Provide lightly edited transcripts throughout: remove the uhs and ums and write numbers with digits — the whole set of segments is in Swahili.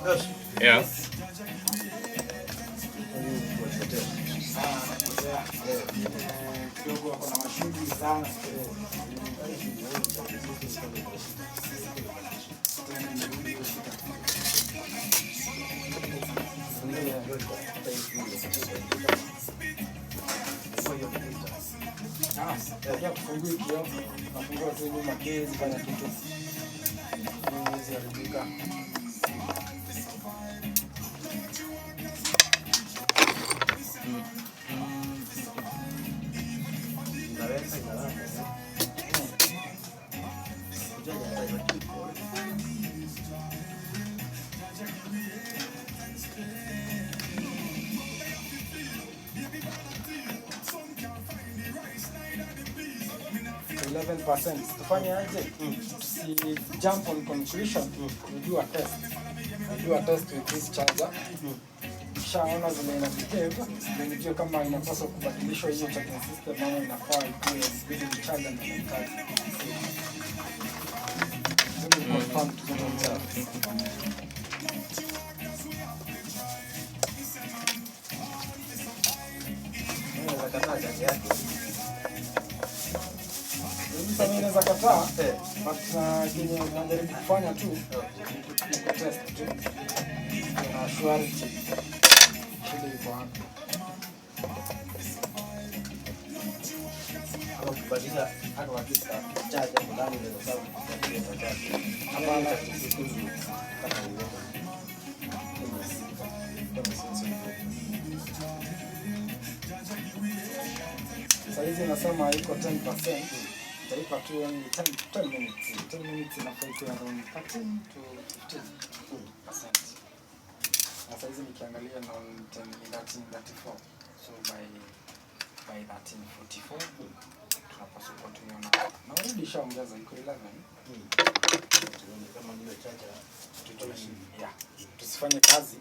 Yeah. Kidogo wako na mashughuli sana. Ya kufungua kioo, nafungua tu nyuma kezi fanya kitu. Hizi haribika. Tufanye aje? Si jump on conclusion. We do a test. We do a test with this charger. Kishaona vile ina behave, ndio kama inapaswa kubadilishwa hiyo charging system ama inafaa ikuwe ili charger na charge. Ndio confirm tuzungumza. Zakata charge yake. Sasa mimi naweza kataa, but yenye najaribu kufanya tu ni test tu. Na surety. Shida iko hapo. Hapo kubadilisha hata wakati charge ndani ndio sababu ya charge. Hapana, sasa hizi nasema iko 10%. Taifa tu only 10 minutes. 10 minutes inafaa ikuwe around 13 to 15%. Na sasa hizi nikiangalia na 1334. So by 1344 tunapaswa kwa tuiona. Na already shaongeza iko 11. Kama ndio charger Tujue ya tusifanye kazi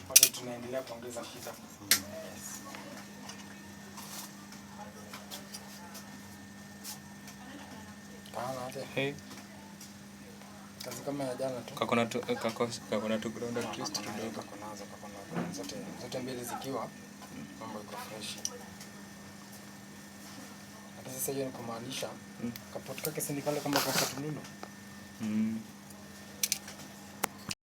bado tunaendelea kuongeza shida. Yes. Hey. Kazi kama ya jana tu. Kakona tu ground at least kidogo. Kakona zote mbili zikiwa mambo iko fresh. Hata sasa hiyo ni kumaanisha kapoti kake si ni kale kama kwa Katululu.